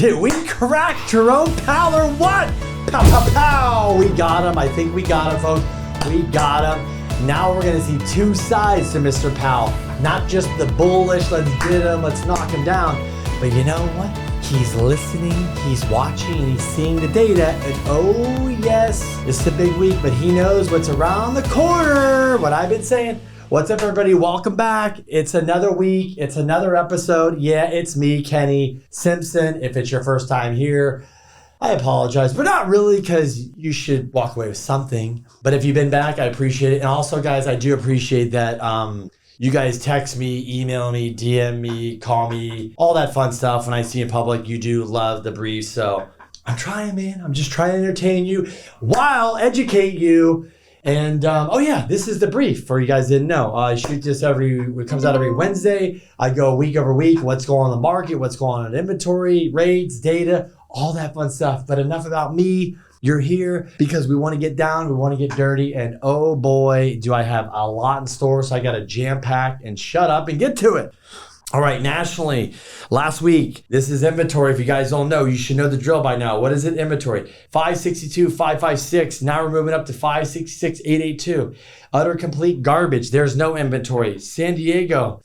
Did we crack Jerome Powell or what? Pow, pow, pow. We got him. I think we got him, folks. We got him. Now we're going to see two sides to Mr. Powell. Not just the bullish, let's get him, let's knock him down. But you know what? He's listening, he's watching, and he's seeing the data. And oh yes, it's a big week, but he knows what's around the corner. What I've been saying. What's up, everybody? Welcome back. It's another week. It's another episode. Yeah, it's me, Kenny Simpson. If it's your first time here, I apologize, but not really, because you should walk away with something. But if you've been back, I appreciate it. And also, guys, I do appreciate that you guys text me, email me, DM me, call me, all that fun stuff. When I see you in public, you do love the brief. So I'm trying, man. I'm just trying to entertain you while educate you. And, oh yeah, this is the brief for you guys didn't know. I shoot this it comes out every Wednesday. I go week over week, what's going on in the market, what's going on in inventory, rates, data, all that fun stuff. But enough about me. You're here because we want to get down, we want to get dirty, and oh boy, do I have a lot in store. So I got to jam pack and shut up and get to it. All right, nationally, last week, this is inventory. If you guys don't know, you should know the drill by now. What is it? Inventory. 562, 556. Now we're moving up to 566, 882. Utter complete garbage. There's no inventory. San Diego.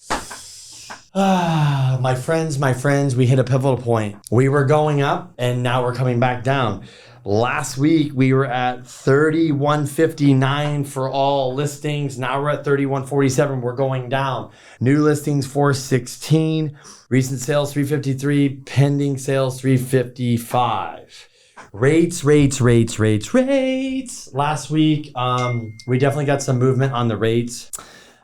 My friends, we hit a pivotal point. We were going up, and now we're coming back down. Last week, we were at 3159 for all listings. Now we're at 3147. We're going down. New listings, 416. Recent sales, 353. Pending sales, 355. Rates. Last week, we definitely got some movement on the rates.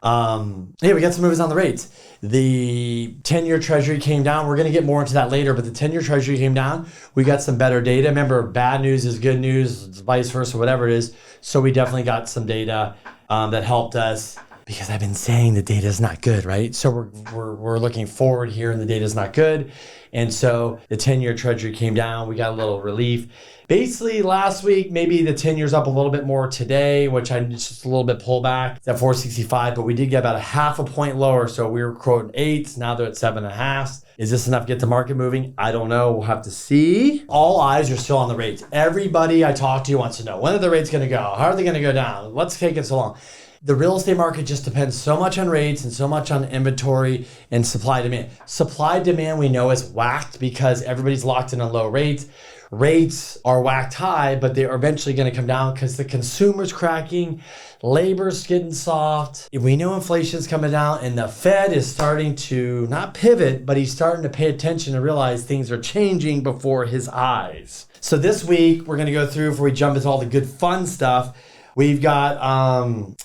We got some movements on the rates. The 10-year treasury came down. We're going to get more into that later, but the 10-year treasury came down. We got some better data. Remember, bad news is good news, vice versa, whatever it is. So we definitely got some data that helped us, because I've been saying the data is not good, right? So we're looking forward here, and the data is not good. And so the 10-year treasury came down. We got a little relief. Basically, last week, maybe the 10 years up a little bit more today, which I just a little bit pullback. It's at 465, but we did get about a half a point lower. So we were quoting 8s. Now they're at 7.5. Is this enough to get the market moving? I don't know. We'll have to see. All eyes are still on the rates. Everybody I talk to wants to know, when are the rates going to go? How are they going to go down? What's taking so long? The real estate market just depends so much on rates and so much on inventory and supply demand. Supply demand we know is whacked because everybody's locked in on low rates. Rates are whacked high, but they are eventually going to come down because the consumer's cracking, labor's getting soft. We know inflation's coming down, and the Fed is starting to not pivot, but he's starting to pay attention and realize things are changing before his eyes. So this week, we're going to go through, before we jump into all the good fun stuff, we've got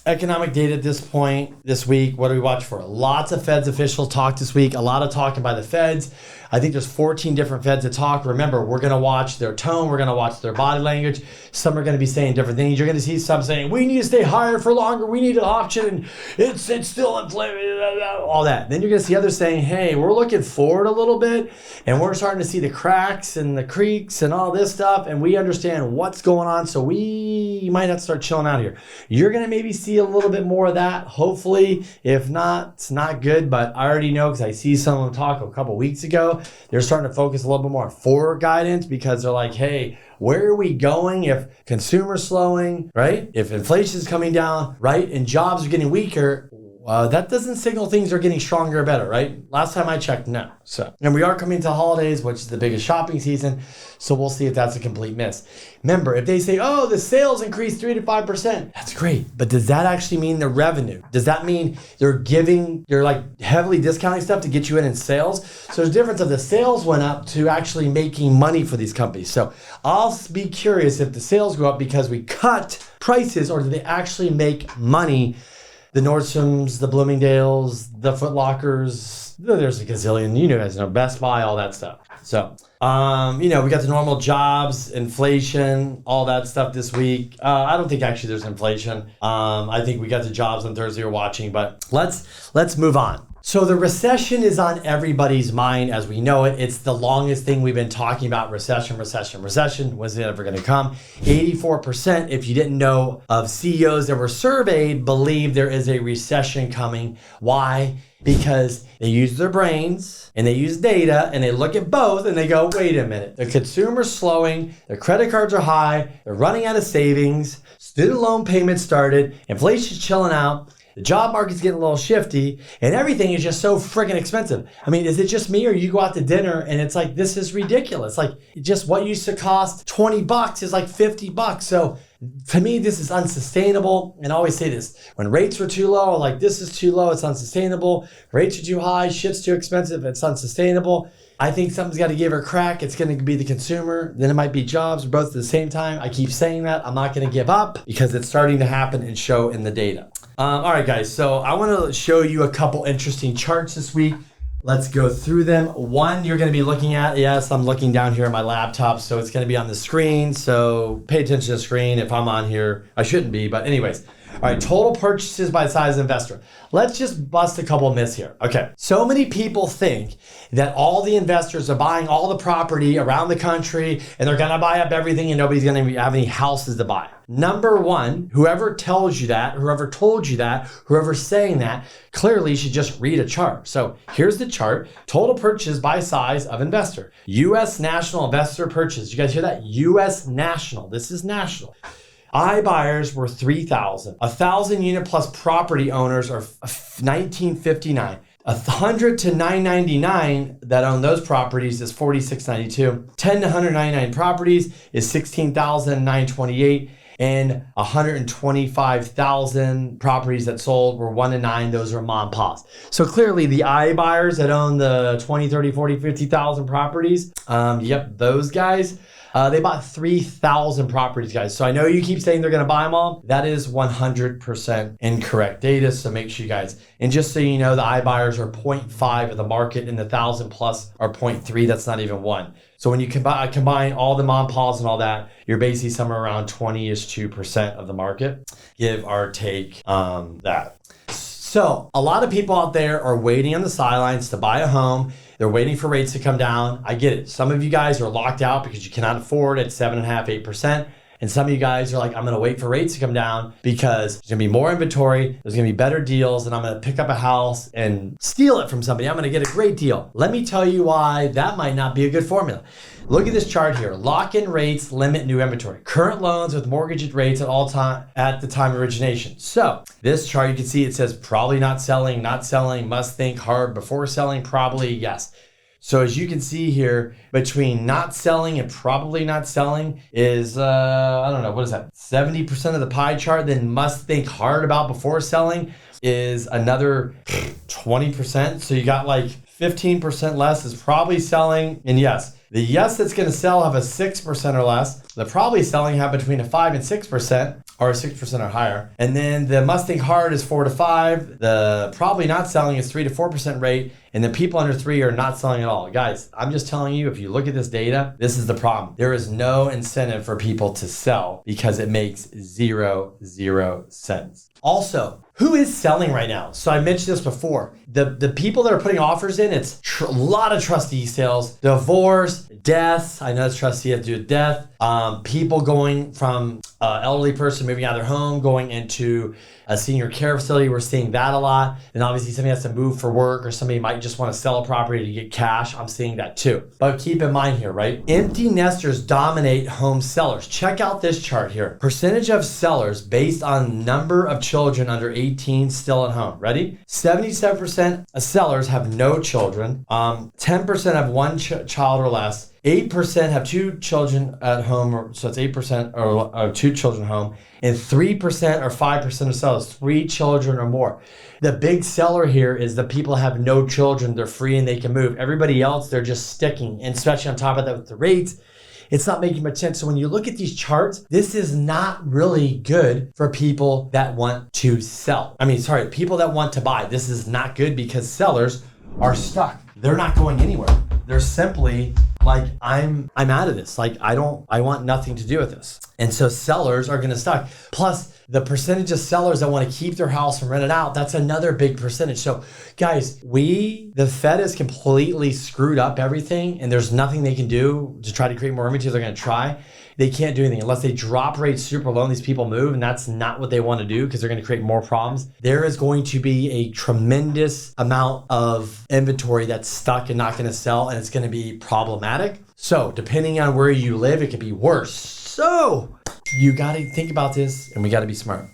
economic data at this point this week. What do we watch for? Lots of Fed's officials talk this week. A lot of talking by the Feds. I think there's 14 different Feds that talk. Remember, we're going to watch their tone. We're going to watch their body language. Some are going to be saying different things. You're going to see some saying, we need to stay higher for longer. We need an option. It's still inflated, all that. Then you're going to see others saying, hey, we're looking forward a little bit, and we're starting to see the cracks and the creaks and all this stuff, and we understand what's going on, so we might have to start chilling out here. You're going to maybe see a little bit more of that, hopefully. If not, it's not good, but I already know because I see some of them talk a couple weeks ago. They're starting to focus a little bit more on forward guidance because they're like, hey, where are we going if consumers slowing, right? If inflation's coming down, right? And jobs are getting weaker, that doesn't signal things are getting stronger or better, right? Last time I checked, no. So, and we are coming to holidays, which is the biggest shopping season. So we'll see if that's a complete miss. Remember, if they say, oh, the sales increased 3 to 5%, that's great. But does that actually mean the revenue? Does that mean they're like heavily discounting stuff to get you in sales? So there's a difference of the sales went up to actually making money for these companies. So I'll be curious if the sales go up because we cut prices, or do they actually make money? The Nordstroms, the Bloomingdales, the Foot Lockers, there's a gazillion, you guys know, Best Buy, all that stuff. So, we got the normal jobs, inflation, all that stuff this week. I don't think there's inflation. I think we got the jobs on Thursday we're watching, but let's move on. So the recession is on everybody's mind as we know it. It's the longest thing we've been talking about, recession. When's it ever going to come? 84%, if you didn't know, of CEOs that were surveyed believe there is a recession coming. Why? Because they use their brains and they use data and they look at both and they go, wait a minute, the consumer's slowing, their credit cards are high, they're running out of savings, student loan payments started, inflation's chilling out, the job market's getting a little shifty, and everything is just so freaking expensive. I mean, is it just me or you go out to dinner and it's like, this is ridiculous. Like just what used to cost $20 is like $50. So to me, this is unsustainable. And I always say this, when rates were too low, like this is too low, it's unsustainable. Rates are too high, shit's too expensive, it's unsustainable. I think something's got to give her a crack. It's going to be the consumer. Then it might be jobs, both at the same time. I keep saying that. I'm not going to give up because it's starting to happen and show in the data. All right, guys. So I want to show you a couple interesting charts this week. Let's go through them. One you're going to be looking at. Yes, I'm looking down here at my laptop, so it's going to be on the screen. So pay attention to the screen. If I'm on here, I shouldn't be. But anyways. All right, total purchases by size investor. Let's just bust a couple myths here. Okay, so many people think that all the investors are buying all the property around the country and they're gonna buy up everything and nobody's gonna have any houses to buy. Number one, whoever tells you that, whoever told you that, whoever's saying that, clearly should just read a chart. So here's the chart, total purchase by size of investor. U.S. national investor purchase. You guys hear that? U.S. national, this is national. iBuyers were 3,000. 1,000 unit plus property owners are 1,959. 100 to 999 that own those properties is 4,692. 10 to 199 properties is 16,928. And 125,000 properties that sold were 1 to 9. Those are mom and pops. So clearly the iBuyers that own the 20, 30, 40, 50,000 properties, those guys, they bought 3,000 properties, guys. So I know you keep saying they're going to buy them all. That is 100% incorrect data. So make sure you guys, and just so you know, the iBuyers are 0.5 of the market and the 1,000 plus are 0.3. That's not even 1. So when you combine all the mom pops and all that, you're basically somewhere around 20-ish% of the market, give or take that. So a lot of people out there are waiting on the sidelines to buy a home. They're waiting for rates to come down. I get it. Some of you guys are locked out because you cannot afford at 7.5%, 8%. And some of you guys are like, I'm going to wait for rates to come down because there's going to be more inventory. There's going to be better deals and I'm going to pick up a house and steal it from somebody. I'm going to get a great deal. Let me tell you why that might not be a good formula. Look at this chart here. Lock-in rates limit new inventory. Current loans with mortgage rates at all time at the time of origination. So this chart, you can see it says probably not selling, must think hard before selling, probably yes. So as you can see here, between not selling and probably not selling is, I don't know, what is that? 70% of the pie chart. Then must think hard about before selling is another 20%. So you got like 15% less is probably selling. And yes, the yes that's going to sell have a 6% or less. The probably selling have between a 5 and 6%. Or 6% or higher. And then the must think hard is 4 to 5. The probably not selling is 3 to 4% rate. And the people under 3 are not selling at all. Guys, I'm just telling you, if you look at this data, this is the problem. There is no incentive for people to sell because it makes zero sense. Also, who is selling right now? So I mentioned this before. The people that are putting offers in, it's a lot of trustee sales, divorce, death. I know it's trustee has to do with death. People going from elderly person moving out of their home, going into a senior care facility. We're seeing that a lot. And obviously somebody has to move for work or somebody might just want to sell a property to get cash. I'm seeing that too. But keep in mind here, right? Empty nesters dominate home sellers. Check out this chart here. Percentage of sellers based on number of children under 18 still at home. Ready? 77% of sellers have no children. 10% have one child or less. 8% have 2 children at home, so it's 8% or 2 children at home, and 3% or 5% of sellers, 3 children or more. The big seller here is the people have no children, they're free and they can move. Everybody else, they're just sticking, and especially on top of that with the rates, it's not making much sense. So when you look at these charts, this is not really good for people that want to sell. People that want to buy. This is not good because sellers are stuck. They're not going anywhere. They're simply like, I'm out of this. Like, I want nothing to do with this. And so sellers are going to stuck. Plus, the percentage of sellers that want to keep their house and rent it out, that's another big percentage. So guys, the Fed has completely screwed up everything, and there's nothing they can do to try to create more inventory. They're going to try. They can't do anything unless they drop rates super low and these people move, and that's not what they want to do because they're going to create more problems. There is going to be a tremendous amount of inventory that's stuck and not going to sell, and it's going to be problematic. So depending on where you live, it could be worse. So you got to think about this, and we got to be smart.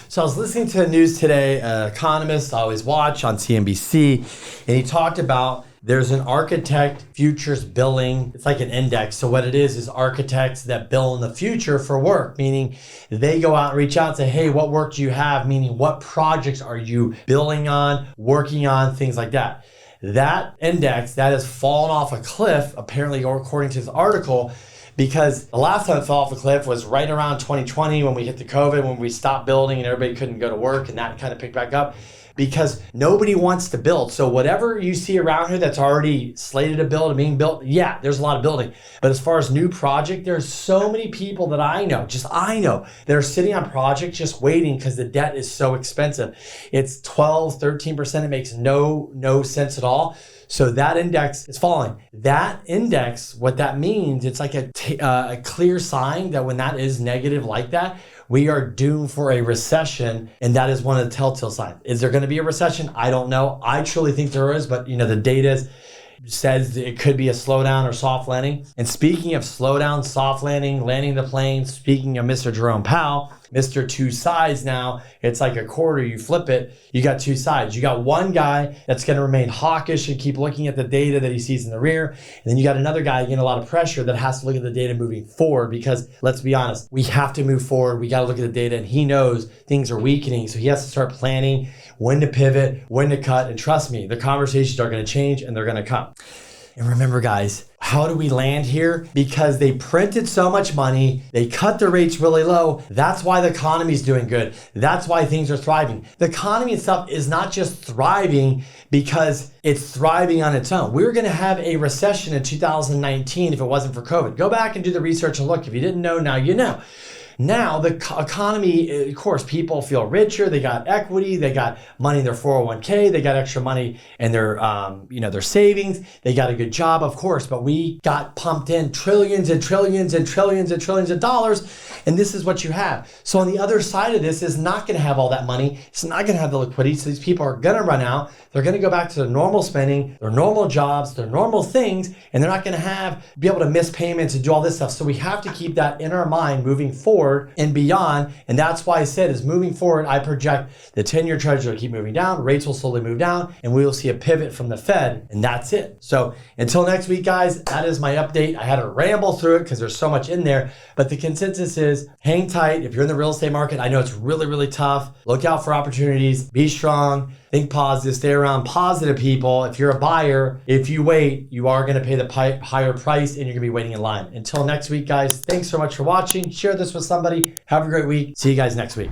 So I was listening to the news today, an economist I always watch on CNBC, and he talked about there's an architect futures billing. It's like an index. So what it is architects that bill in the future for work, meaning they go out and reach out and say, hey, what work do you have? Meaning what projects are you billing on, working on, things like that. That index, that has fallen off a cliff, apparently, or according to this article, because the last time it fell off a cliff was right around 2020 when we hit the COVID, when we stopped building and everybody couldn't go to work, and that kind of picked back up because nobody wants to build. So whatever you see around here that's already slated to build and being built, yeah, there's a lot of building. But as far as new project, there's so many people that I know that are sitting on projects just waiting because the debt is so expensive. It's 12, 13%. It makes no sense at all. So that index is falling. That index, what that means, it's like a clear sign that when that is negative like that, we are doomed for a recession, and that is one of the telltale signs. Is there going to be a recession? I don't know. I truly think there is, but the data says it could be a slowdown or soft landing. And speaking of slowdown, soft landing, landing the plane, speaking of Mr. Jerome Powell, Mr. Two Sides now, it's like a quarter, you flip it, you got two sides. You got one guy that's going to remain hawkish and keep looking at the data that he sees in the rear. And then you got another guy getting a lot of pressure that has to look at the data moving forward because let's be honest, we have to move forward. We got to look at the data, and he knows things are weakening. So he has to start planning when to pivot, when to cut. And trust me, the conversations are going to change and they're going to come. And remember, guys, how do we land here? Because they printed so much money, they cut the rates really low. That's why the economy is doing good. That's why things are thriving. The economy itself is not just thriving because it's thriving on its own. We were going to have a recession in 2019 if it wasn't for COVID. Go back and do the research and look. If you didn't know, now you know. Now the economy, of course, people feel richer. They got equity. They got money in their 401k. They got extra money in their, their savings. They got a good job, of course. But we got pumped in trillions and trillions and trillions and trillions of dollars, and this is what you have. So on the other side of this is not going to have all that money. It's not going to have the liquidity. So these people are going to run out. They're going to go back to their normal spending, their normal jobs, their normal things, and they're not going to be able to miss payments and do all this stuff. So we have to keep that in our mind moving forward and beyond. And that's why I said is moving forward, I project the 10-year treasury will keep moving down, rates will slowly move down, and we will see a pivot from the Fed, and that's it. So until next week, guys, that is my update. I had to ramble through it because there's so much in there, but the consensus is hang tight. If you're in the real estate market, I know it's really, really tough. Look out for opportunities, be strong, think positive, stay around positive people. If you're a buyer, if you wait, you are going to pay the higher price and you're going to be waiting in line. Until next week, guys, thanks so much for watching. Share this with somebody. Have a great week. See you guys next week.